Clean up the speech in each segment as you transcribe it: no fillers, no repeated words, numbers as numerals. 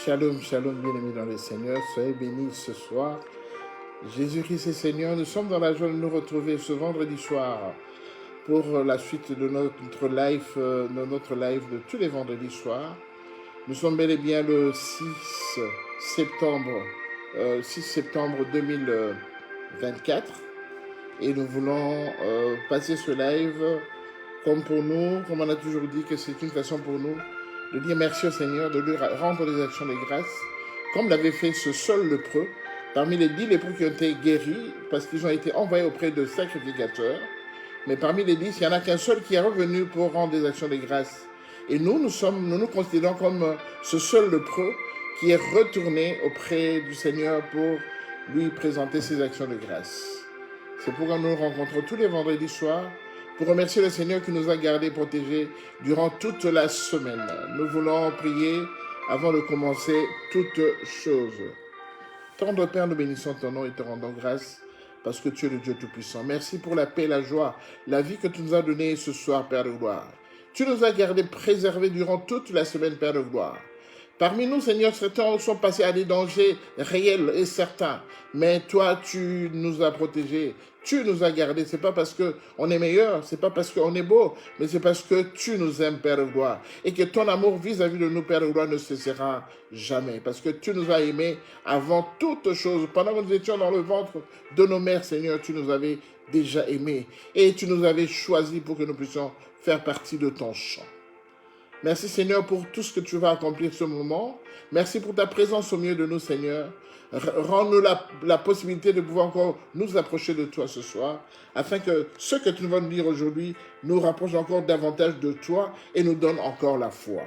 Shalom, shalom, bien-aimés dans le Seigneur. Soyez bénis ce soir. Jésus-Christ est Seigneur. Nous sommes dans la joie de nous retrouver ce vendredi soir pour la suite de notre live de tous les vendredis soirs. Nous sommes bel et bien le 6 septembre 2024 et nous voulons passer ce live comme pour nous, comme on a toujours dit que c'est une façon pour nous de dire merci au Seigneur, de lui rendre des actions de grâce, comme l'avait fait ce seul lépreux, parmi les 10 lépreux qui ont été guéris, parce qu'ils ont été envoyés auprès de sacrificateurs. Mais parmi les 10, il n'y en a qu'un seul qui est revenu pour rendre des actions de grâce. Et nous nous considérons comme ce seul lépreux qui est retourné auprès du Seigneur pour lui présenter ses actions de grâce. C'est pourquoi nous nous rencontrons tous les vendredis soirs pour remercier le Seigneur qui nous a gardés, protégés durant toute la semaine. Nous voulons prier avant de commencer toute chose. Tendre Père, nous bénissons ton nom et te rendons grâce parce que tu es le Dieu Tout-Puissant. Merci pour la paix, la joie, la vie que tu nous as donnée ce soir, Père de gloire. Tu nous as gardés, préservés durant toute la semaine, Père de gloire. Parmi nous, Seigneur, certains sont passés à des dangers réels et certains. Mais toi, tu nous as protégés, tu nous as gardés. Ce n'est pas parce qu'on est meilleur, ce n'est pas parce qu'on est beau, mais c'est parce que tu nous aimes, Père de gloire. Et que ton amour vis-à-vis de nous, Père de gloire, ne cessera jamais. Parce que tu nous as aimés avant toute chose. Pendant que nous étions dans le ventre de nos mères, Seigneur, tu nous avais déjà aimés. Et tu nous avais choisis pour que nous puissions faire partie de ton champ. Merci Seigneur pour tout ce que tu vas accomplir ce moment. Merci pour ta présence au milieu de nous Seigneur. Rends-nous la possibilité de pouvoir encore nous approcher de toi ce soir, afin que ce que tu vas nous dire aujourd'hui nous rapproche encore davantage de toi et nous donne encore la foi.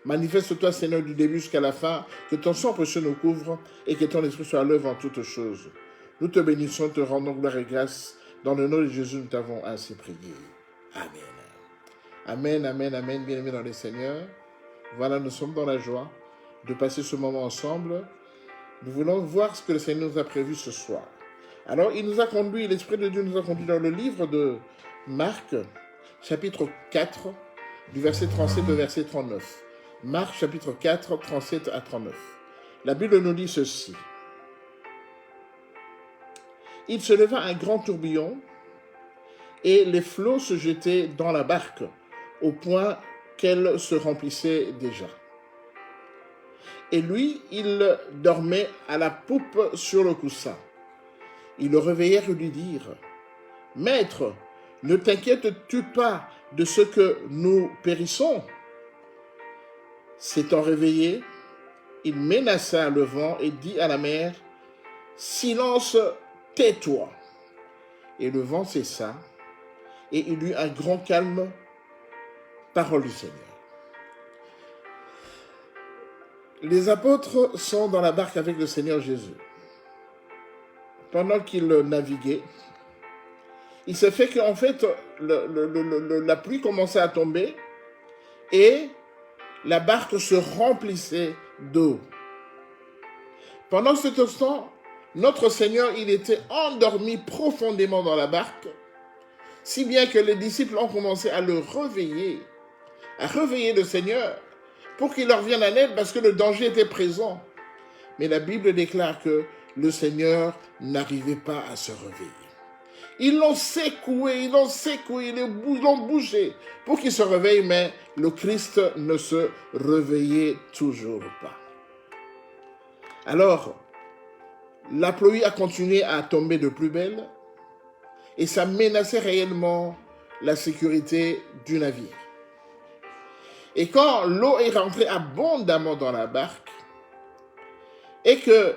Manifeste-toi Seigneur du début jusqu'à la fin, que ton sang précieux nous couvre et que ton esprit soit à l'œuvre en toutes choses. Nous te bénissons, te rendons gloire et grâce. Dans le nom de Jésus, nous t'avons ainsi prié. Amen. Amen, amen, amen, bien-aimés dans le Seigneur. Voilà, nous sommes dans la joie de passer ce moment ensemble. Nous voulons voir ce que le Seigneur nous a prévu ce soir. Alors, l'Esprit de Dieu nous a conduit dans le livre de Marc, chapitre 4, du verset 37 au verset 39. Marc, chapitre 4, 37 à 39. La Bible nous dit ceci. Il se leva un grand tourbillon et les flots se jetaient dans la barque, au point qu'elle se remplissait déjà. Et lui, il dormait à la poupe sur le coussin. Ils le réveillèrent et lui dirent, « Maître, ne t'inquiètes-tu pas de ce que nous périssons ?» S'étant réveillé, il menaça le vent et dit à la mer, « Silence, tais-toi !» Et le vent cessa, et il eut un grand calme. Parole du Seigneur. Les apôtres sont dans la barque avec le Seigneur Jésus. Pendant qu'ils naviguaient, il s'est fait qu'en fait, la pluie commençait à tomber et la barque se remplissait d'eau. Pendant cet instant, notre Seigneur, il était endormi profondément dans la barque, si bien que les disciples ont commencé à le réveiller le Seigneur pour qu'il leur vienne en aide parce que le danger était présent. Mais la Bible déclare que le Seigneur n'arrivait pas à se réveiller. Ils l'ont secoué, ils l'ont bougé pour qu'il se réveille, mais le Christ ne se réveillait toujours pas. Alors, la pluie a continué à tomber de plus belle et ça menaçait réellement la sécurité du navire. Et quand l'eau est rentrée abondamment dans la barque et que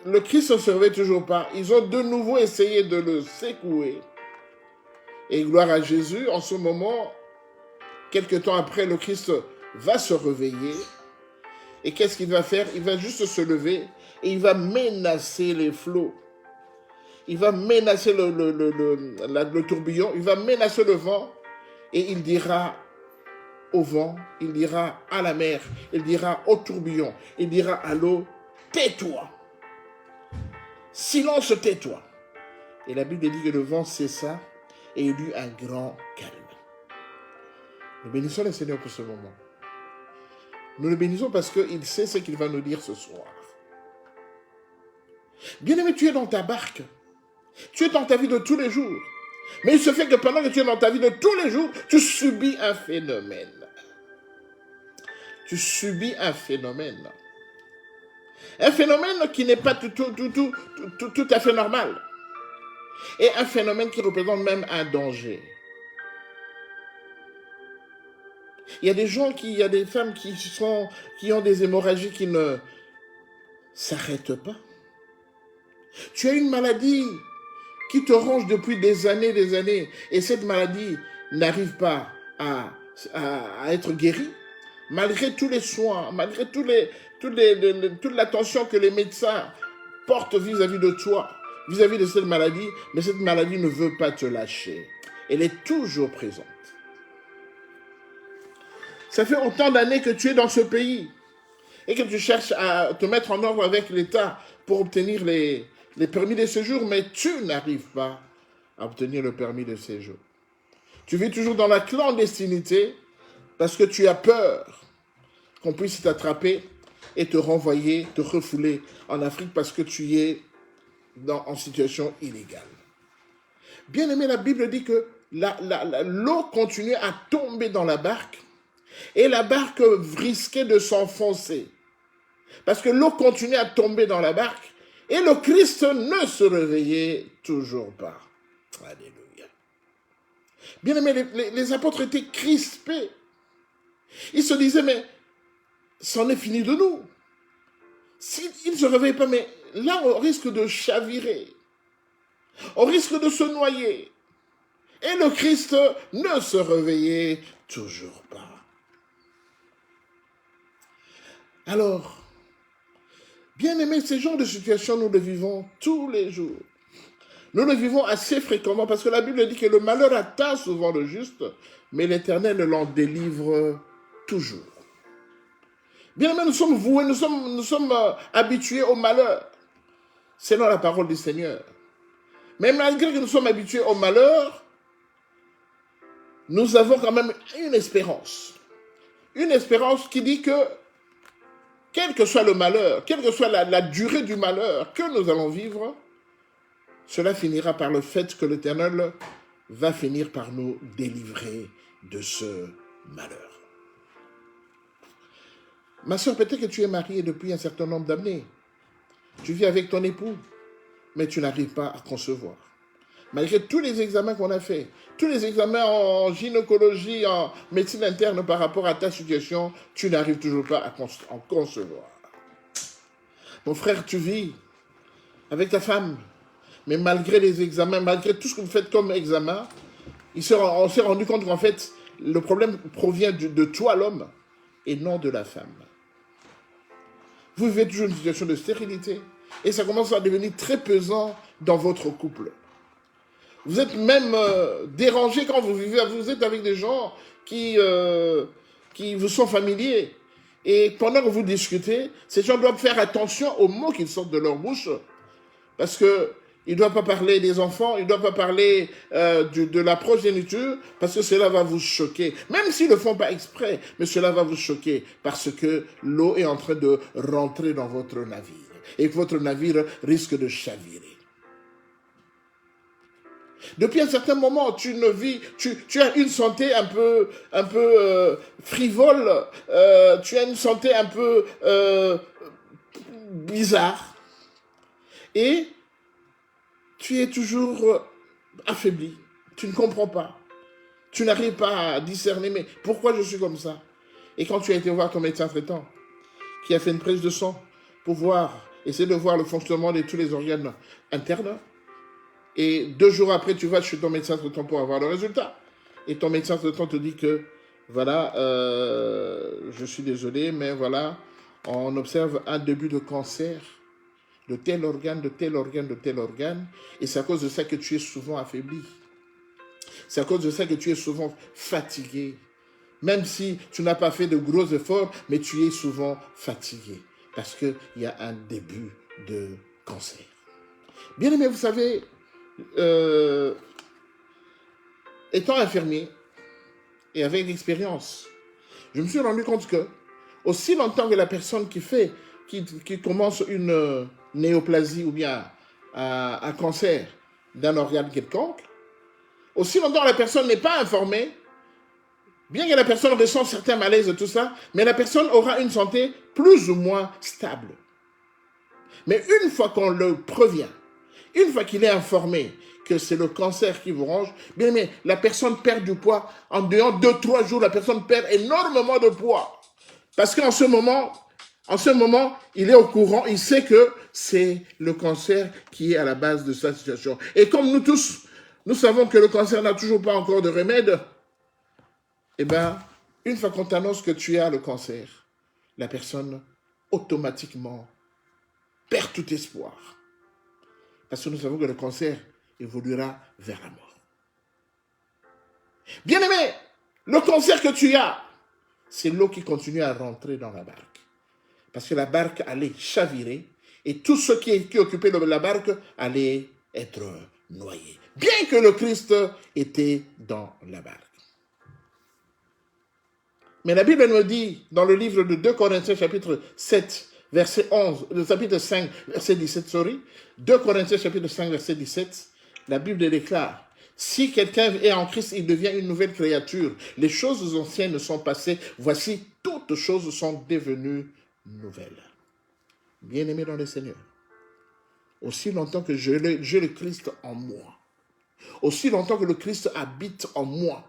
le Christ ne se réveille toujours pas, ils ont de nouveau essayé de le secouer. Et gloire à Jésus, en ce moment, quelque temps après, le Christ va se réveiller. Et qu'est-ce qu'il va faire? Il va juste se lever et il va menacer les flots. Il va menacer le tourbillon, il va menacer le vent et il dira au vent, il dira à la mer, il dira au tourbillon, il dira à l'eau, tais-toi. Silence, tais-toi. Et la Bible dit que le vent cessa et il eut un grand calme. Nous bénissons le Seigneur pour ce moment. Nous le bénissons parce qu'il sait ce qu'il va nous dire ce soir. Bien-aimé, tu es dans ta barque. Tu es dans ta vie de tous les jours. Mais il se fait que pendant que tu es dans ta vie de tous les jours, tu subis un phénomène. Tu subis un phénomène. Un phénomène qui n'est pas tout à fait normal. Et un phénomène qui représente même un danger. Il y a des gens, il y a des femmes qui ont des hémorragies qui ne s'arrêtent pas. Tu as une maladie qui te ronge depuis des années, et cette maladie n'arrive pas à être guérie, malgré tous les soins, malgré toute l'attention que les médecins portent vis-à-vis de toi, vis-à-vis de cette maladie, mais cette maladie ne veut pas te lâcher. Elle est toujours présente. Ça fait autant d'années que tu es dans ce pays et que tu cherches à te mettre en ordre avec l'État pour obtenir les permis de séjour, mais tu n'arrives pas à obtenir le permis de séjour. Tu vis toujours dans la clandestinité parce que tu as peur qu'on puisse t'attraper et te renvoyer, te refouler en Afrique parce que tu es en situation illégale. Bien aimé, la Bible dit que l'eau continuait à tomber dans la barque et la barque risquait de s'enfoncer. Parce que l'eau continuait à tomber dans la barque et le Christ ne se réveillait toujours pas. Alléluia. Bien aimé, les apôtres étaient crispés. Ils se disaient, mais c'en est fini de nous. S'ils ne se réveillent pas, mais là on risque de chavirer. On risque de se noyer. Et le Christ ne se réveillait toujours pas. Alors, bien aimé, ces genres de situations, nous le vivons tous les jours. Nous le vivons assez fréquemment parce que la Bible dit que le malheur atteint souvent le juste, mais l'Éternel l'en délivre toujours. Bien aimé, nous sommes voués, nous sommes habitués au malheur, selon la parole du Seigneur. Mais malgré que nous sommes habitués au malheur, nous avons quand même une espérance. Une espérance qui dit que, quel que soit le malheur, quelle que soit la durée du malheur que nous allons vivre, cela finira par le fait que l'Éternel va finir par nous délivrer de ce malheur. Ma soeur, peut-être que tu es mariée depuis un certain nombre d'années. Tu vis avec ton époux, mais tu n'arrives pas à concevoir. Malgré tous les examens qu'on a faits, tous les examens en gynécologie, en médecine interne par rapport à ta situation, tu n'arrives toujours pas à concevoir. Mon frère, tu vis avec ta femme, mais malgré les examens, malgré tout ce que vous faites comme examen, on s'est rendu compte qu'en fait, le problème provient de toi, l'homme, et non de la femme. Vous vivez toujours une situation de stérilité, et ça commence à devenir très pesant dans votre couple. Vous êtes même dérangé quand vous vivez, vous êtes avec des gens qui vous sont familiers. Et pendant que vous discutez, ces gens doivent faire attention aux mots qui sortent de leur bouche. Parce qu'ils ne doivent pas parler des enfants, ils ne doivent pas parler de la progéniture, parce que cela va vous choquer. Même s'ils ne le font pas exprès, mais cela va vous choquer, parce que l'eau est en train de rentrer dans votre navire. Et que votre navire risque de chavirer. Depuis un certain moment, tu as une santé un peu frivole, tu as une santé un peu bizarre, et tu es toujours affaibli, tu ne comprends pas, tu n'arrives pas à discerner, mais pourquoi je suis comme ça? Et quand tu as été voir ton médecin traitant, qui a fait une prise de sang pour essayer de voir le fonctionnement de tous les organes internes, et 2 jours après, tu vas chez ton médecin traitant pour avoir le résultat. Et ton médecin traitant te dit que, voilà, je suis désolé, mais voilà, on observe un début de cancer de tel organe, de tel organe, de tel organe. Et c'est à cause de ça que tu es souvent affaibli. C'est à cause de ça que tu es souvent fatigué. Même si tu n'as pas fait de gros efforts, mais tu es souvent fatigué. Parce qu'il y a un début de cancer. Bien aimé, vous savez, étant infirmier et avec l'expérience, je me suis rendu compte que aussi longtemps que la personne qui commence une néoplasie ou bien un cancer d'un organe quelconque, aussi longtemps que la personne n'est pas informée, bien que la personne ressent certains malaises et tout ça, mais la personne aura une santé plus ou moins stable. Mais une fois qu'on le prévient, une fois qu'il est informé que c'est le cancer qui vous ronge, bien mais la personne perd du poids. En dehors de 2-3 jours, la personne perd énormément de poids. Parce qu'en ce moment, il est au courant, il sait que c'est le cancer qui est à la base de sa situation. Et comme nous tous, nous savons que le cancer n'a toujours pas encore de remède, eh bien, une fois qu'on t'annonce que tu as le cancer, la personne automatiquement perd tout espoir. Parce que nous savons que le cancer évoluera vers la mort. Bien-aimé, le cancer que tu as, c'est l'eau qui continue à rentrer dans la barque. Parce que la barque allait chavirer et tous ceux qui occupaient la barque allaient être noyés. Bien que le Christ était dans la barque. Mais la Bible nous dit, dans le livre de 2 Corinthiens, chapitre 7, verset 11, le chapitre 5, verset 17, 2 Corinthiens, chapitre 5, verset 17, la Bible déclare, si quelqu'un est en Christ, il devient une nouvelle créature. Les choses anciennes sont passées, voici, toutes choses sont devenues nouvelles. Bien-aimé dans le Seigneur, aussi longtemps que j'ai le Christ en moi, aussi longtemps que le Christ habite en moi,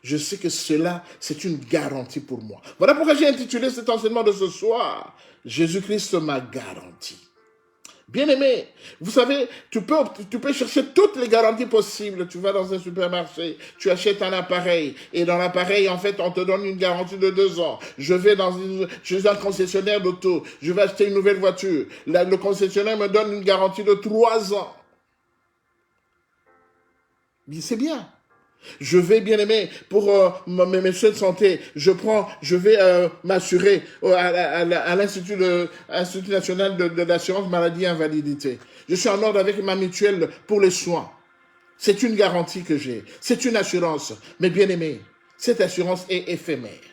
je sais que cela, c'est une garantie pour moi. Voilà pourquoi j'ai intitulé cet enseignement de ce soir, Jésus-Christ m'a garanti. Bien-aimé, vous savez, tu peux chercher toutes les garanties possibles. Tu vas dans un supermarché, tu achètes un appareil, et dans l'appareil, en fait, on te donne une garantie de 2 ans. Je vais chez un concessionnaire d'auto, je vais acheter une nouvelle voiture. Le concessionnaire me donne une garantie de 3 ans. C'est bien. Je vais, bien aimé, pour mes soins de santé, je vais m'assurer à l'Institut national de l'assurance maladie et invalidité. Je suis en ordre avec ma mutuelle pour les soins. C'est une garantie que j'ai. C'est une assurance. Mais bien aimé, cette assurance est éphémère.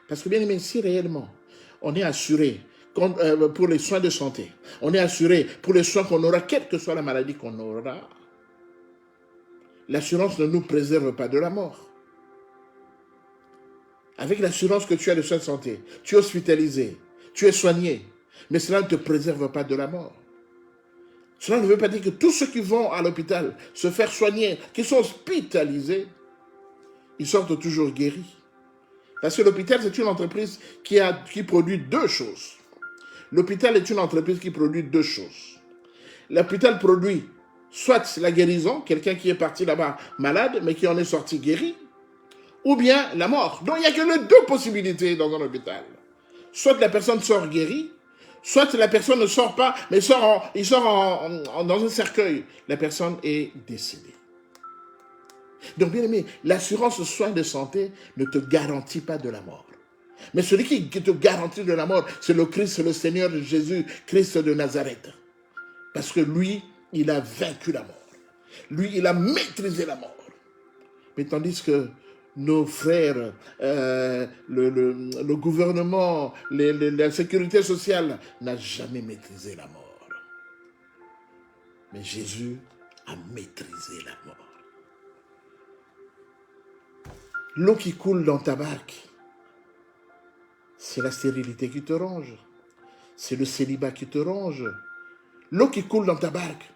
Parce que bien aimé, si réellement on est assuré pour les soins de santé, on est assuré pour les soins qu'on aura, quelle que soit la maladie qu'on aura, l'assurance ne nous préserve pas de la mort. Avec l'assurance que tu as de soins de santé, tu es hospitalisé, tu es soigné, mais cela ne te préserve pas de la mort. Cela ne veut pas dire que tous ceux qui vont à l'hôpital se faire soigner, qui sont hospitalisés, ils sortent toujours guéris. Parce que l'hôpital, c'est une entreprise qui produit 2 choses. L'hôpital est une entreprise qui produit 2 choses. L'hôpital produit soit la guérison, quelqu'un qui est parti là-bas malade, mais qui en est sorti guéri, ou bien la mort. Donc il n'y a que les 2 possibilités dans un hôpital. Soit la personne sort guérie, soit la personne ne sort pas, mais il sort dans un cercueil. La personne est décédée. Donc bien aimé, l'assurance soins de santé ne te garantit pas de la mort. Mais celui qui te garantit de la mort, c'est le Christ, c'est le Seigneur Jésus, Christ de Nazareth. Parce que lui, il a vaincu la mort. Lui, il a maîtrisé la mort. Mais tandis que nos frères, le gouvernement, la sécurité sociale n'a jamais maîtrisé la mort. Mais Jésus a maîtrisé la mort. L'eau qui coule dans ta barque, c'est la stérilité qui te ronge. C'est le célibat qui te ronge. L'eau qui coule dans ta barque,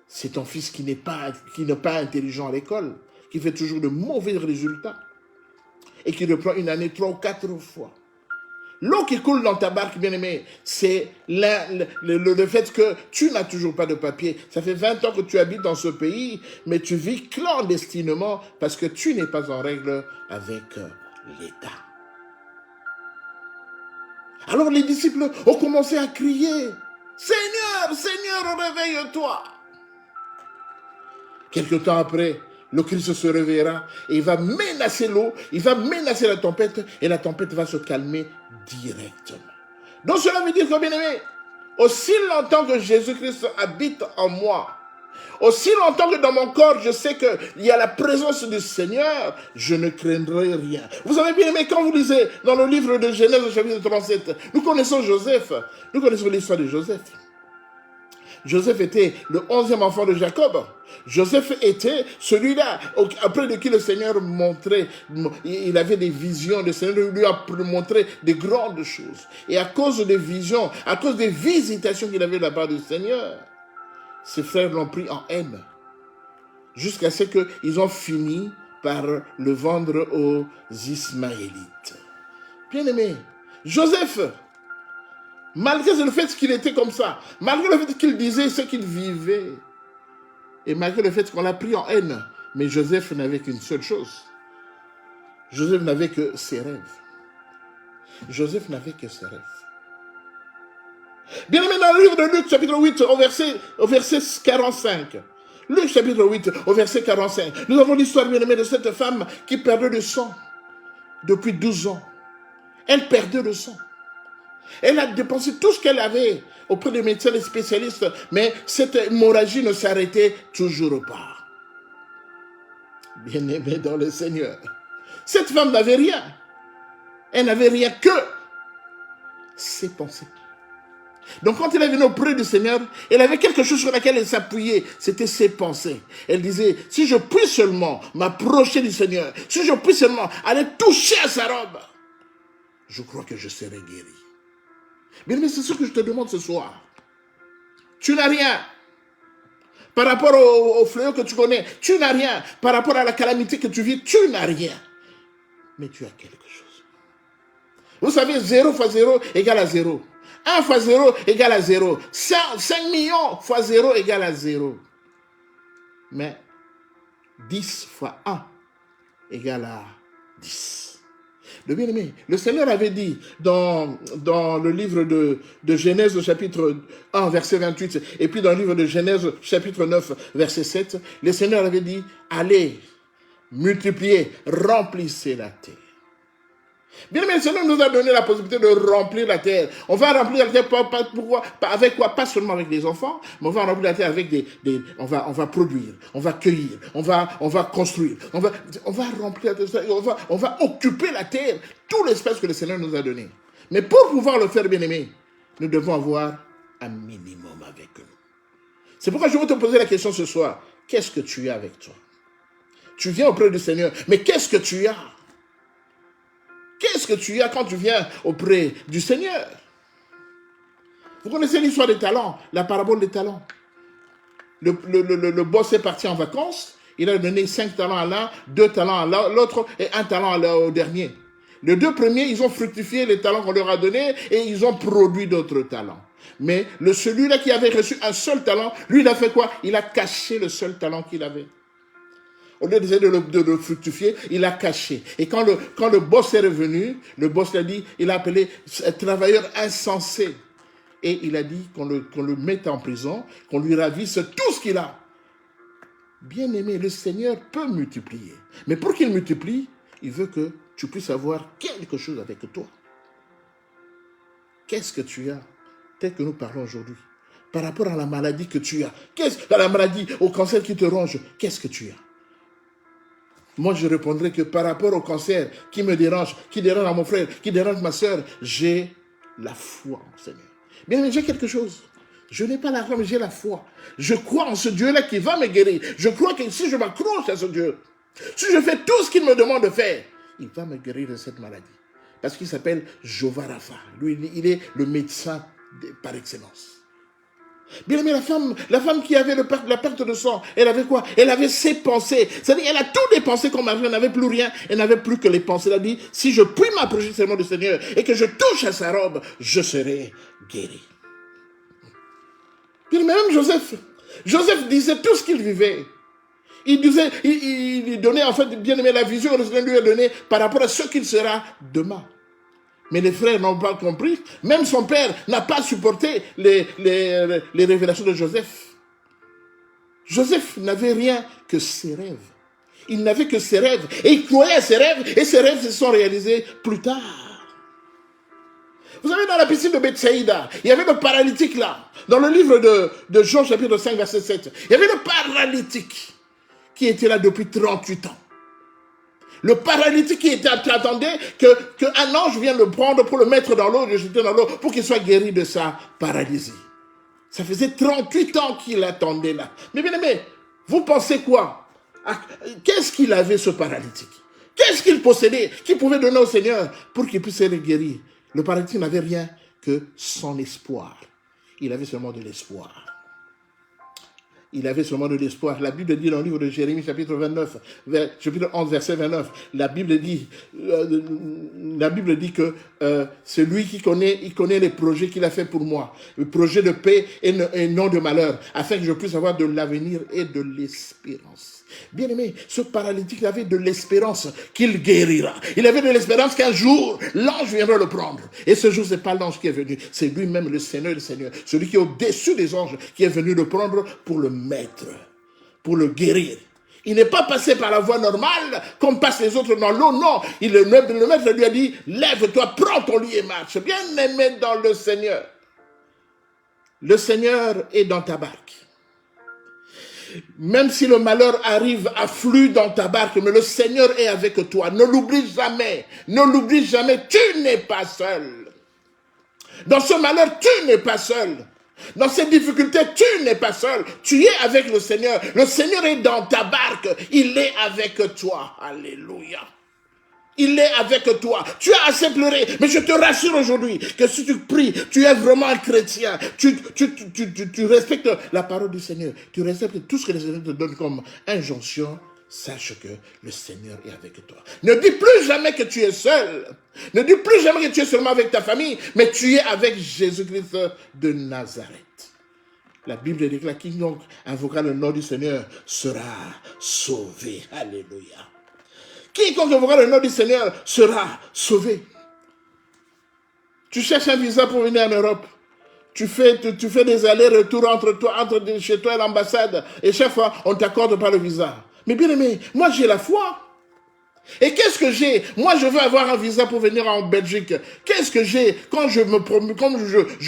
c'est ton fils qui n'est pas intelligent à l'école, qui fait toujours de mauvais résultats et qui reprend une année 3 ou 4 fois. L'eau qui coule dans ta barque, bien-aimé, c'est le fait que tu n'as toujours pas de papier. Ça fait 20 ans que tu habites dans ce pays, mais tu vis clandestinement parce que tu n'es pas en règle avec l'État. Alors les disciples ont commencé à crier, « Seigneur, Seigneur, réveille-toi !» Quelque temps après, le Christ se réveillera et il va menacer l'eau, il va menacer la tempête et la tempête va se calmer directement. Donc cela veut dire que, bien aimé, aussi longtemps que Jésus-Christ habite en moi, Aussi longtemps que dans mon corps, je sais qu'il y a la présence du Seigneur, je ne craindrai rien. Vous avez bien aimé quand vous lisez dans le livre de Genèse, chapitre 37, nous connaissons Joseph, nous connaissons l'histoire de Joseph. Joseph était le 11e enfant de Jacob. Joseph était celui-là après de qui le Seigneur montrait, il avait des visions, le Seigneur lui a montré des grandes choses. Et à cause des visions, à cause des visitations qu'il avait de la part du Seigneur, ses frères l'ont pris en haine, jusqu'à ce qu'ils ont fini par le vendre aux Ismaélites. Bien-aimé, Joseph, malgré le fait qu'il était comme ça, malgré le fait qu'il disait ce qu'il vivait, et malgré le fait qu'on l'a pris en haine, mais Joseph n'avait qu'une seule chose. Joseph n'avait que ses rêves. Joseph n'avait que ses rêves. Bien aimé, dans le livre de Luc, chapitre 8, au verset 45. Luc, chapitre 8, au verset 45. Nous avons l'histoire, bien aimé, de cette femme qui perdait le sang depuis 12 ans. Elle perdait le sang. Elle a dépensé tout ce qu'elle avait auprès des médecins et spécialistes, mais cette hémorragie ne s'arrêtait toujours pas. Bien-aimé dans le Seigneur, cette femme n'avait rien. Elle n'avait rien que ses pensées. Donc quand elle est venue auprès du Seigneur, elle avait quelque chose sur laquelle elle s'appuyait, c'était ses pensées. Elle disait, si je puis seulement m'approcher du Seigneur, si je puis seulement aller toucher à sa robe, je crois que je serai guéri. Mais c'est ce que je te demande ce soir. Tu n'as rien. Par rapport au fléau que tu connais, tu n'as rien. Par rapport à la calamité que tu vis, tu n'as rien. Mais tu as quelque chose. Vous savez, 0 fois 0 égale à 0. 1 fois 0 égale à 0. 5 millions fois 0 égale à 0. Mais 10 fois 1 égale à 10. Le bien-aimé, le Seigneur avait dit dans le livre de Genèse, chapitre 1, verset 28, et puis dans le livre de Genèse, chapitre 9, verset 7, le Seigneur avait dit, allez, multipliez, remplissez la terre. Bien-aimé, le Seigneur nous a donné la possibilité de remplir la terre. On va remplir la terre avec quoi? Pas seulement avec les enfants, mais on va remplir la terre avec on va produire, on va cueillir, on va construire, on va remplir la terre, on va occuper la terre, tout l'espace que le Seigneur nous a donné. Mais pour pouvoir le faire, bien-aimé, nous devons avoir un minimum avec nous. C'est pourquoi je veux te poser la question ce soir. Qu'est-ce que tu as avec toi? Tu viens auprès du Seigneur, mais qu'est-ce que tu as? Qu'est-ce que tu as quand tu viens auprès du Seigneur? Vous connaissez l'histoire des talents, la parabole des talents. Le boss est parti en vacances, il a donné 5 talents à l'un, 2 talents à l'autre et 1 talent au dernier. Les 2 premiers, ils ont fructifié les talents qu'on leur a donnés et ils ont produit d'autres talents. Mais celui-là qui avait reçu un seul talent, lui, il a fait quoi? Il a caché le seul talent qu'il avait. Au lieu d'essayer de le fructifier, il a caché. Et quand le boss est revenu, le boss l'a dit, il a appelé un travailleur insensé. Et il a dit qu'on le mette en prison, qu'on lui ravisse tout ce qu'il a. Bien aimé, le Seigneur peut multiplier. Mais pour qu'il multiplie, il veut que tu puisses avoir quelque chose avec toi. Qu'est-ce que tu as? Tel que nous parlons aujourd'hui. Par rapport à la maladie que tu as. À la maladie, au cancer qui te ronge, qu'est-ce que tu as? Moi, je répondrai que par rapport au cancer qui me dérange, qui dérange à mon frère, qui dérange ma soeur, j'ai la foi en Seigneur. Bien, mais j'ai quelque chose. Je n'ai pas l'argent, mais j'ai la foi. Je crois en ce Dieu-là qui va me guérir. Je crois que si je m'accroche à ce Dieu, si je fais tout ce qu'il me demande de faire, il va me guérir de cette maladie. Parce qu'il s'appelle Jéhovah Rapha. Lui, il est le médecin par excellence. Bien aimé, la femme qui avait la perte de sang, elle avait quoi? Elle avait ses pensées. C'est-à-dire, elle a tout dépensé comme argent, elle n'avait plus rien, elle n'avait plus que les pensées. Elle a dit, si je puis m'approcher seulement du Seigneur et que je touche à sa robe, je serai guéri. Bien aimé, même Joseph disait tout ce qu'il vivait. Il donnait en fait, bien aimé, la vision que le Seigneur lui a donnée par rapport à ce qu'il sera demain. Mais les frères n'ont pas compris. Même son père n'a pas supporté les révélations de Joseph. Joseph n'avait rien que ses rêves. Il n'avait que ses rêves. Et il croyait à ses rêves. Et ses rêves se sont réalisés plus tard. Vous savez, dans la piscine de Bethsaïda, il y avait le paralytique là. Dans le livre de Jean, chapitre 5, verset 7, il y avait le paralytique qui était là depuis 38 ans. Le paralytique qui attendait qu'un ange vienne le prendre pour le mettre dans l'eau, le jeter dans l'eau, pour qu'il soit guéri de sa paralysie. Ça faisait 38 ans qu'il attendait là. Mais bien aimé, vous pensez quoi? Qu'est-ce qu'il avait, ce paralytique? Qu'est-ce qu'il possédait, qu'il pouvait donner au Seigneur pour qu'il puisse être guéri? Le paralytique n'avait rien que son espoir. Il avait seulement de l'espoir. Il avait seulement de l'espoir. La Bible dit dans le livre de Jérémie, chapitre 29, chapitre 11, verset 29, la Bible dit que c'est lui qui connaît les projets qu'il a fait pour moi. Le projet de paix et non de malheur, afin que je puisse avoir de l'avenir et de l'espérance. Bien aimé, ce paralytique avait de l'espérance qu'il guérira. Il avait de l'espérance qu'un jour, l'ange viendra le prendre. Et ce jour, ce n'est pas l'ange qui est venu, c'est lui-même le Seigneur, celui qui est au-dessus des anges, qui est venu le prendre pour le mettre, pour le guérir. Il n'est pas passé par la voie normale, comme passent les autres dans l'eau, non. Le maître lui a dit, lève-toi, prends ton lit et marche. Bien aimé dans le Seigneur est dans ta barque. Même si le malheur arrive à flux dans ta barque, mais le Seigneur est avec toi. Ne l'oublie jamais. Ne l'oublie jamais. Tu n'es pas seul. Dans ce malheur, tu n'es pas seul. Dans ces difficultés, tu n'es pas seul. Tu es avec le Seigneur. Le Seigneur est dans ta barque. Il est avec toi. Alléluia. Il est avec toi. Tu as assez pleuré. Mais je te rassure aujourd'hui que si tu pries, tu es vraiment un chrétien. Tu respectes la parole du Seigneur. Tu respectes tout ce que le Seigneur te donne comme injonction. Sache que le Seigneur est avec toi. Ne dis plus jamais que tu es seul. Ne dis plus jamais que tu es seulement avec ta famille. Mais tu es avec Jésus-Christ de Nazareth. La Bible déclare: quiconque invoquera le nom du Seigneur sera sauvé. Alléluia. Quiconque invoquera le nom du Seigneur sera sauvé. Tu cherches un visa pour venir en Europe. Tu fais des allers-retours entre chez toi et l'ambassade. Et chaque fois, on ne t'accorde pas le visa. Mais bien aimé, moi j'ai la foi. Et qu'est-ce que j'ai? Moi je veux avoir un visa pour venir en Belgique. Qu'est-ce que j'ai quand je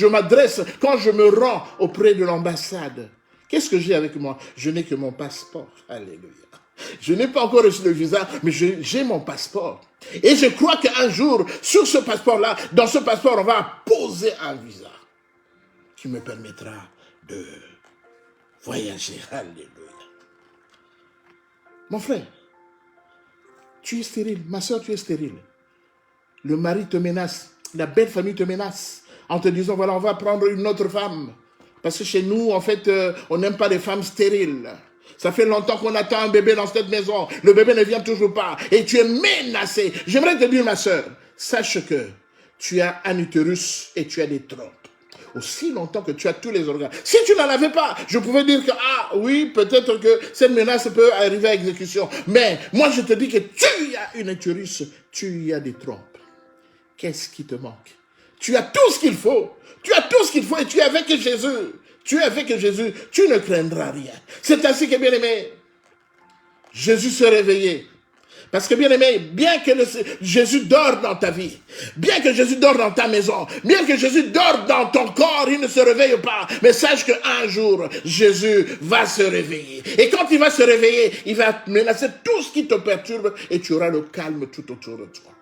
m'adresse, quand je me rends auprès de l'ambassade? Qu'est-ce que j'ai avec moi? Je n'ai que mon passeport. Alléluia. Je n'ai pas encore reçu le visa, mais j'ai mon passeport. Et je crois qu'un jour, sur ce passeport-là, dans ce passeport, on va poser un visa qui me permettra de voyager. Alléluia. Mon frère, tu es stérile. Ma soeur, tu es stérile. Le mari te menace. La belle famille te menace. En te disant, voilà, on va prendre une autre femme. Parce que chez nous, en fait, on n'aime pas les femmes stériles. Ça fait longtemps qu'on attend un bébé dans cette maison. Le bébé ne vient toujours pas. Et tu es menacé. J'aimerais te dire, ma soeur, sache que tu as un utérus et tu as des trompes. Aussi longtemps que tu as tous les organes. Si tu n'en avais pas, je pouvais dire que, oui, peut-être que cette menace peut arriver à exécution. Mais moi, je te dis que tu as une utérus, tu as des trompes. Qu'est-ce qui te manque? Tu as tout ce qu'il faut. Tu as tout ce qu'il faut et tu es avec Jésus. Tu es avec Jésus, tu ne craindras rien. C'est ainsi que, bien aimé, Jésus se réveillait. Parce que, bien aimé, bien que Jésus dort dans ta vie, bien que Jésus dort dans ta maison, bien que Jésus dort dans ton corps, il ne se réveille pas. Mais sache qu'un jour, Jésus va se réveiller. Et quand il va se réveiller, il va menacer tout ce qui te perturbe et tu auras le calme tout autour de toi.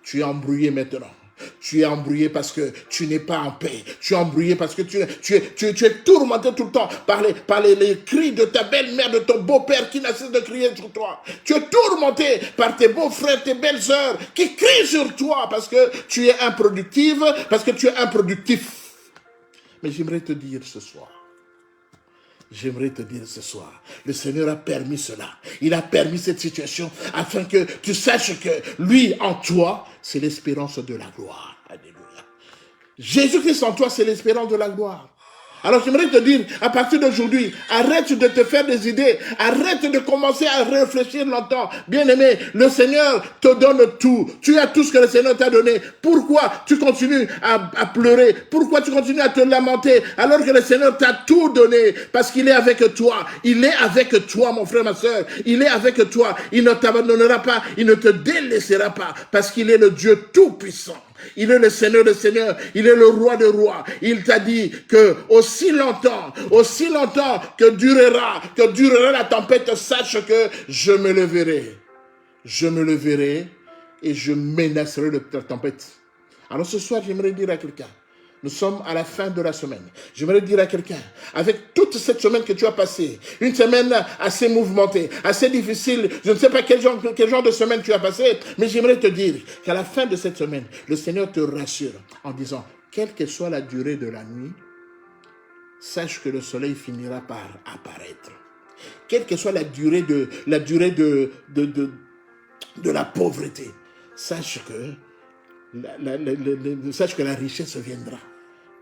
Tu es embrouillé maintenant. Tu es embrouillé parce que tu n'es pas en paix. Tu es embrouillé parce que tu es tourmenté tout le temps par les cris de ta belle-mère, de ton beau-père qui n'a cessé de crier sur toi. Tu es tourmenté par tes beaux-frères, tes belles-sœurs qui crient sur toi parce que tu es improductive, parce que tu es improductif. Mais j'aimerais te dire ce soir, le Seigneur a permis cela. Il a permis cette situation afin que tu saches que lui, en toi, c'est l'espérance de la gloire. Alléluia. Jésus-Christ en toi, c'est l'espérance de la gloire. Alors j'aimerais te dire, à partir d'aujourd'hui, arrête de te faire des idées, arrête de commencer à réfléchir longtemps. Bien-aimé, le Seigneur te donne tout. Tu as tout ce que le Seigneur t'a donné. Pourquoi tu continues à pleurer? Pourquoi tu continues à te lamenter alors que le Seigneur t'a tout donné? Parce qu'il est avec toi. Il est avec toi, mon frère, ma soeur. Il est avec toi. Il ne t'abandonnera pas. Il ne te délaissera pas. Parce qu'il est le Dieu tout-puissant. Il est le Seigneur des Seigneurs. Il est le Roi des Rois. Il t'a dit que aussi longtemps que durera la tempête, sache que je me leverai. Je me leverai et je menacerai la tempête. Alors ce soir, j'aimerais dire à quelqu'un, nous sommes à la fin de la semaine. J'aimerais dire à quelqu'un, avec toute cette semaine que tu as passée, une semaine assez mouvementée, assez difficile, je ne sais pas quel genre de semaine tu as passé, mais j'aimerais te dire qu'à la fin de cette semaine, le Seigneur te rassure en disant, quelle que soit la durée de la nuit, sache que le soleil finira par apparaître. Quelle que soit la durée de la pauvreté, sache que la richesse viendra.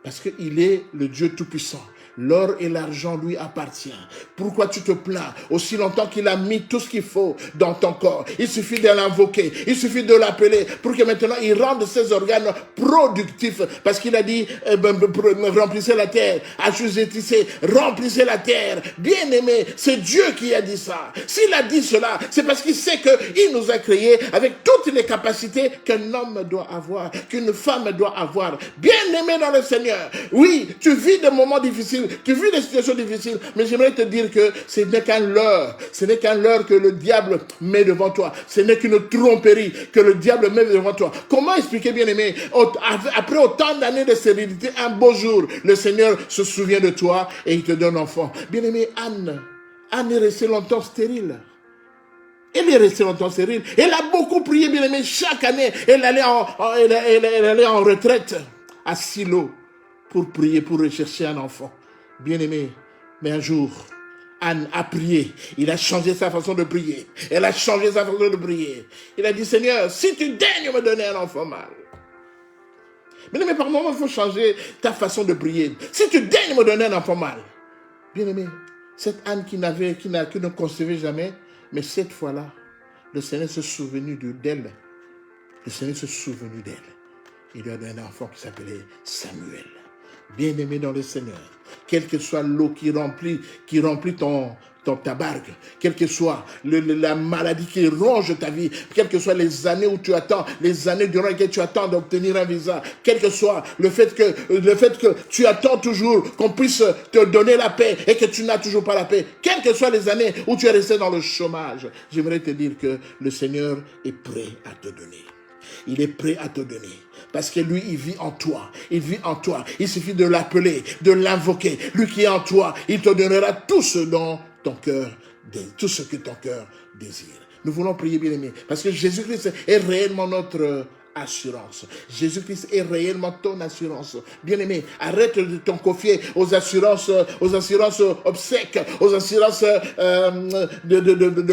Parce qu'il est le Dieu Tout-Puissant. L'or et l'argent lui appartiennent. Pourquoi tu te plains aussi longtemps qu'il a mis tout ce qu'il faut dans ton corps? Il suffit de l'invoquer, il suffit de l'appeler pour que maintenant il rende ses organes productifs. Parce qu'il a dit, remplissez la terre, assujettissez, remplissez la terre. Bien aimé, c'est Dieu qui a dit ça. S'il a dit cela, c'est parce qu'il sait qu'il nous a créés avec toutes les capacités qu'un homme doit avoir, qu'une femme doit avoir. Bien aimé dans le Seigneur. Oui, tu vis des moments difficiles, tu vis des situations difficiles, mais j'aimerais te dire que ce n'est qu'un leurre. Ce n'est qu'un leurre que le diable met devant toi. Ce n'est qu'une tromperie que le diable met devant toi. Comment expliquer, bien aimé, après autant d'années de stérilité, un beau jour, le Seigneur se souvient de toi et il te donne enfant. Bien aimé, Anne est restée longtemps stérile. Elle est restée longtemps stérile. Elle a beaucoup prié, bien aimé. Chaque année, elle allait en retraite à Silo pour prier, pour rechercher un enfant. Bien aimé, mais un jour, Anne a prié. Il a changé sa façon de prier. Elle a changé sa façon de prier. Il a dit, Seigneur, si tu daignes me donner un enfant mâle. Bien aimé, par moment, il faut changer ta façon de prier. Si tu daignes me donner un enfant mâle. Bien aimé, cette Anne qui ne concevait jamais, mais cette fois-là, le Seigneur s'est souvenu d'elle. Le Seigneur s'est souvenu d'elle. Il lui a donné un enfant qui s'appelait Samuel. Bien-aimé dans le Seigneur, quelle que soit l'eau qui remplit ta barque, quelle que soit la maladie qui ronge ta vie, quelles que soient les années où tu attends, les années durant lesquelles tu attends d'obtenir un visa, quel que soit le fait que tu attends toujours qu'on puisse te donner la paix et que tu n'as toujours pas la paix, quelles que soient les années où tu es resté dans le chômage, j'aimerais te dire que le Seigneur est prêt à te donner. Il est prêt à te donner. Parce que lui, il vit en toi. Il vit en toi. Il suffit de l'appeler, de l'invoquer. Lui qui est en toi, il te donnera tout ce que ton cœur désire. Nous voulons prier, bien-aimés, parce que Jésus-Christ est réellement notre assurance. Jésus-Christ est réellement ton assurance. Bien-aimé, arrête de t'en confier aux assurances obsèques, aux assurances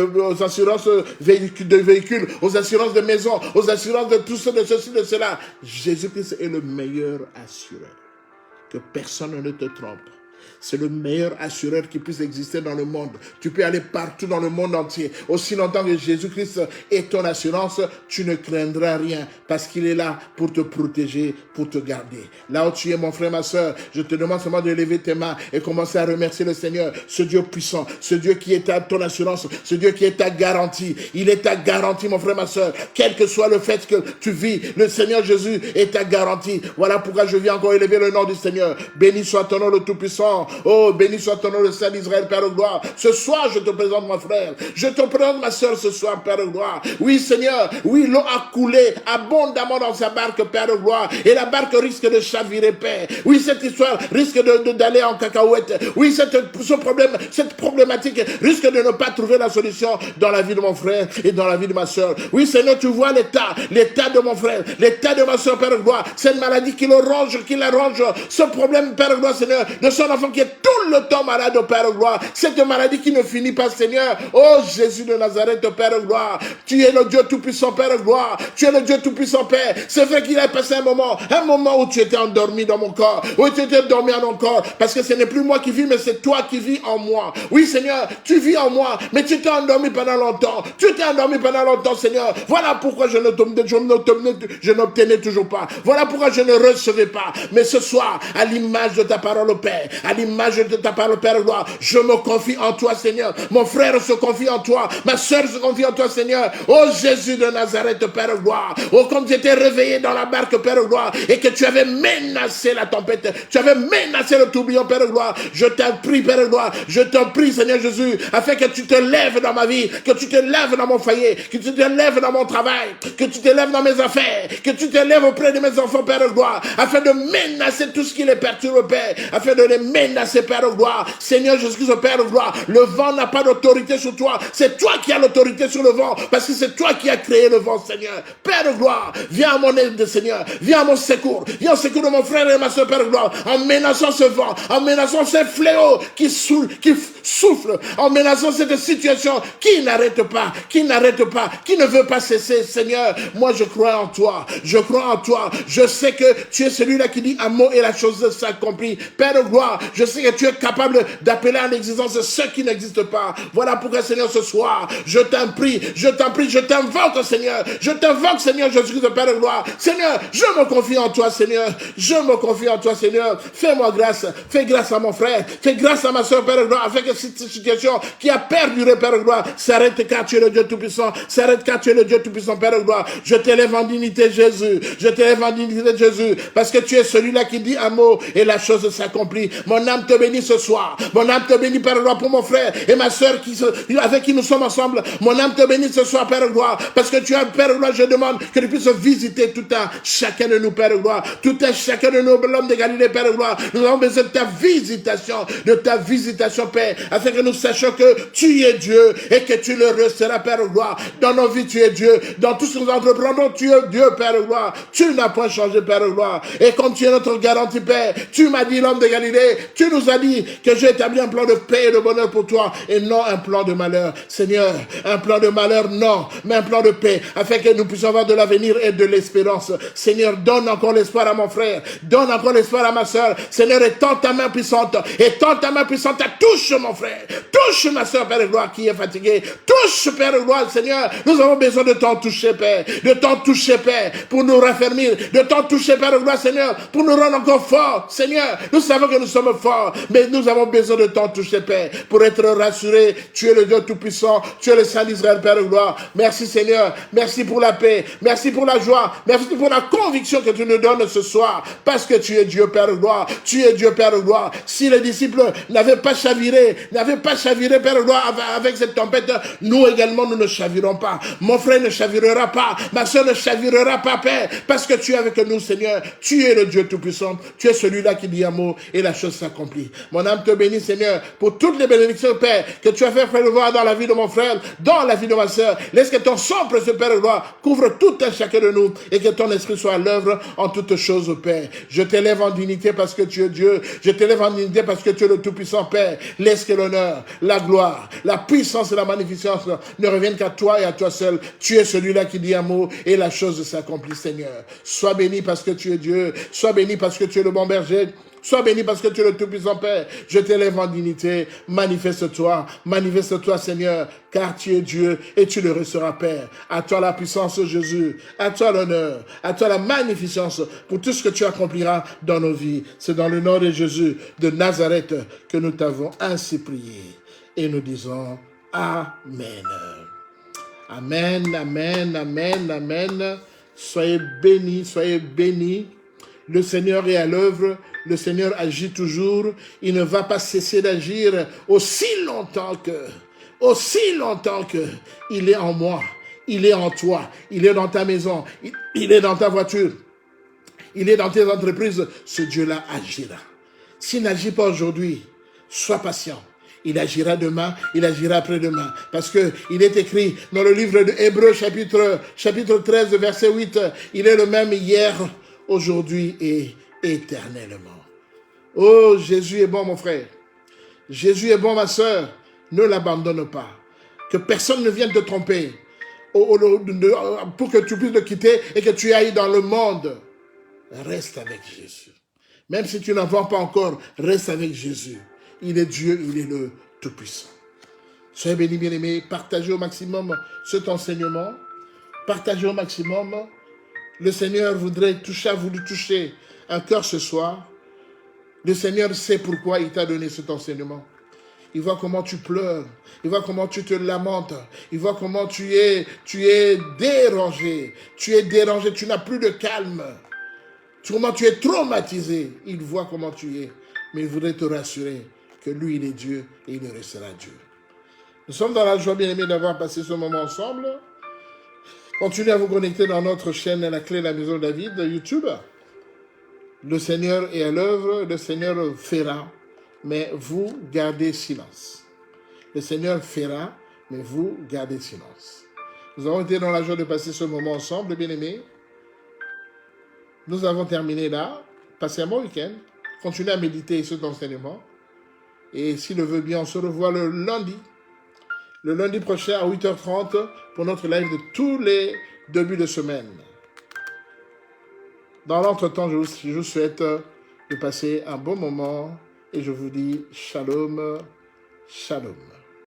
aux assurances de véhicules, aux assurances de maison, aux assurances de tout ça, de ceci, de cela. Jésus-Christ est le meilleur assureur. Que personne ne te trompe. C'est le meilleur assureur qui puisse exister dans le monde. Tu peux aller partout dans le monde entier. Aussi longtemps que Jésus-Christ est ton assurance, tu ne craindras rien parce qu'il est là pour te protéger, pour te garder. Là où tu es, mon frère, ma soeur, je te demande seulement de lever tes mains et commencer à remercier le Seigneur, ce Dieu puissant, ce Dieu qui est ton assurance, ce Dieu qui est ta garantie. Il est ta garantie, mon frère, ma soeur. Quel que soit le fait que tu vis, le Seigneur Jésus est ta garantie. Voilà pourquoi je viens encore élever le nom du Seigneur. Béni soit ton nom le Tout-Puissant. Oh, béni soit ton nom, le Saint d'Israël, Père de gloire. Ce soir, je te présente mon frère. Je te présente ma soeur ce soir, Père de gloire. Oui, Seigneur, oui, l'eau a coulé abondamment dans sa barque, Père de gloire. Et la barque risque de chavirer, Père. Oui, cette histoire risque d'aller en cacahuète. Oui, cette problématique risque de ne pas trouver la solution dans la vie de mon frère et dans la vie de ma soeur. Oui, Seigneur, tu vois l'état de mon frère, l'état de ma soeur, Père de gloire. Cette maladie qui la ronge, ce problème, Père de gloire, Seigneur, de son enfant qui est tout le temps malade, Père de gloire. Cette maladie qui ne finit pas, Seigneur. Oh, Jésus de Nazareth, Père de gloire. Tu es le Dieu Tout-Puissant, Père de gloire. Tu es le Dieu Tout-Puissant, Père. C'est vrai qu'il a passé un moment où tu étais endormi dans mon corps, où tu étais endormi à mon corps, parce que ce n'est plus moi qui vis, mais c'est toi qui vis en moi. Oui, Seigneur, tu vis en moi, mais tu t'es endormi pendant longtemps. Tu t'es endormi pendant longtemps, Seigneur. Voilà pourquoi je n'obtenais toujours pas. Voilà pourquoi je ne recevais pas. Mais ce soir, à l'image de ta parole, Père, à l'image de ta parole, Père gloire. Je me confie en toi, Seigneur. Mon frère se confie en toi. Ma soeur se confie en toi, Seigneur. Oh Jésus de Nazareth, Père gloire. Oh, comme tu étais réveillé dans la barque, Père gloire, et que tu avais menacé la tempête, tu avais menacé le tourbillon, Père gloire. Je t'en prie, Père gloire. Je t'en prie, Seigneur Jésus, afin que tu te lèves dans ma vie, que tu te lèves dans mon foyer, que tu te lèves dans mon travail, que tu te lèves dans mes affaires, que tu te lèves auprès de mes enfants, Père gloire, afin de menacer tout ce qui les perturbe, Père, afin de les menacer, Père gloire. Seigneur Jésus-Christ, Père gloire, le vent n'a pas d'autorité sur toi, c'est toi qui as l'autorité sur le vent, parce que c'est toi qui as créé le vent, Seigneur. Père gloire, viens à mon aide, Seigneur, viens à mon secours, viens au secours de mon frère et ma soeur, Père gloire, en menaçant ce vent, en menaçant ces fléaux qui soufflent, en menaçant cette situation qui n'arrête pas, qui ne veut pas cesser, Seigneur. Moi, je crois en toi, je sais que tu es celui-là qui dit un mot et la chose s'accomplit. Père de gloire, je sais que tu es capable d'appeler en existence ceux qui n'existent pas. Voilà pourquoi, Seigneur, ce soir, je t'invoque, Seigneur Jésus-Christ, Père de gloire. Seigneur, je me confie en toi, Seigneur. Fais-moi grâce, fais grâce à mon frère, fais grâce à ma soeur, Père de gloire, afin que cette situation qui a perduré, Père de gloire, s'arrête car tu es le Dieu Tout-Puissant, Père de gloire. Je t'élève en dignité, Jésus, parce que tu es celui-là qui dit un mot et la chose s'accomplit. Mon âme te bénit ce soir, mon âme te bénit, Père de gloire, pour mon frère et ma soeur avec qui nous sommes ensemble. Mon âme te bénit ce soir, Père de gloire, parce que tu as, Père de gloire, je demande que tu puisses visiter tout un chacun de nous, Père de gloire, tout un chacun de nous, l'homme de Galilée, Père de gloire. Nous avons besoin de ta visitation, Père, afin que nous sachions que tu es Dieu et que tu le resteras, Père de gloire. Dans nos vies, tu es Dieu. Dans tout ce que nous entreprenons, tu es Dieu, Père de gloire. Tu n'as pas changé, Père de gloire. Et comme tu es notre garantie, Père, tu m'as dit, l'homme de Galilée, tu nous as dit que j'ai établi un plan de paix et de bonheur pour toi et non un plan de malheur. Seigneur, un plan de malheur, non, mais un plan de paix, afin que nous puissions avoir de l'avenir et de l'espérance. Seigneur, donne encore l'espoir à mon frère, donne encore l'espoir à ma soeur. Seigneur, étends ta main puissante, touche mon frère, touche ma soeur, Père de gloire, qui est fatiguée, touche, Père de gloire, Seigneur, nous avons besoin de t'en toucher, Père, pour nous raffermir, de t'en toucher, Père de gloire, Seigneur, pour nous rendre encore forts, Seigneur. Nous savons que nous sommes forts, mais nous avons besoin de t'en toucher, Père, pour être rassurés. Tu es le Dieu Tout-Puissant, tu es le Saint d'Israël, Père de gloire. Merci, Seigneur, merci pour la paix, merci pour la joie, merci pour la conviction que tu nous donnes ce soir, parce que tu es Dieu, Père de gloire, tu es Dieu, Père de gloire. Si les disciples n'avaient pas chaviré, Père de gloire, avec cette tempête, nous également, nous ne chavirons pas. Mon frère ne chavirera pas, ma soeur ne chavirera pas, Père, parce que tu es avec nous, Seigneur. Tu es le Dieu Tout-Puissant, tu es celui-là qui dit un mot et la chose s'accomplit. Mon âme te bénit, Seigneur, pour toutes les bénédictions, Père, que tu as fait prévoir dans la vie de mon frère, dans la vie de ma soeur. Laisse que ton sang, précieux Père de gloire, couvre tout un chacun de nous et que ton esprit soit à l'œuvre en toutes choses, Père. Je t'élève en dignité parce que tu es Dieu. Je t'élève en dignité parce que tu es le Tout-Puissant, Père. Laisse que l'honneur, la gloire, la puissance et la magnificence ne reviennent qu'à toi et à toi seul. Tu es celui-là qui dit un mot et la chose s'accomplit, Seigneur. Sois béni parce que tu es Dieu. Sois béni parce que tu es le bon berger. Sois béni parce que tu es le Tout-Puissant, Père. Je t'élève en dignité. Manifeste-toi, Seigneur, car tu es Dieu et tu le resteras, Père. À toi la puissance, Jésus. À toi l'honneur. À toi la magnificence pour tout ce que tu accompliras dans nos vies. C'est dans le nom de Jésus de Nazareth que nous t'avons ainsi prié. Et nous disons Amen. Amen, amen, amen, amen. Soyez bénis, soyez bénis. Le Seigneur est à l'œuvre, le Seigneur agit toujours. Il ne va pas cesser d'agir aussi longtemps que il est en moi, il est en toi, il est dans ta maison, il est dans ta voiture, il est dans tes entreprises. Ce Dieu-là agira. S'il n'agit pas aujourd'hui, sois patient. Il agira demain, il agira après-demain. Parce que il est écrit dans le livre de Hébreux, chapitre 13, verset 8, il est le même hier, aujourd'hui et éternellement. Oh, Jésus est bon, mon frère. Jésus est bon, ma soeur. Ne l'abandonne pas. Que personne ne vienne te tromper pour que tu puisses le quitter et que tu ailles dans le monde. Reste avec Jésus. Même si tu n'en vois pas encore, reste avec Jésus. Il est Dieu, il est le Tout-Puissant. Soyez bénis, bien-aimés. Partagez au maximum cet enseignement. Partagez au maximum. Le Seigneur voudrait toucher un cœur ce soir. Le Seigneur sait pourquoi il t'a donné cet enseignement. Il voit comment tu pleures. Il voit comment tu te lamentes. Il voit comment tu es dérangé. Tu es dérangé, tu n'as plus de calme. Comment tu es traumatisé. Il voit comment tu es. Mais il voudrait te rassurer que lui, il est Dieu et il restera Dieu. Nous sommes dans la joie, bien-aimés, d'avoir passé ce moment ensemble. Continuez à vous connecter dans notre chaîne La Clé de la Maison de David, YouTube. Le Seigneur est à l'œuvre, le Seigneur fera, mais vous gardez silence. Le Seigneur fera, mais vous gardez silence. Nous avons été dans la joie de passer ce moment ensemble, bien-aimés. Nous avons terminé là. Passez un bon week-end. Continuez à méditer cet enseignement. Et s'il le veut bien, on se revoit le lundi prochain à 8h30 pour notre live de tous les débuts de semaine. Dans l'entretemps, je vous souhaite de passer un bon moment et je vous dis shalom, shalom.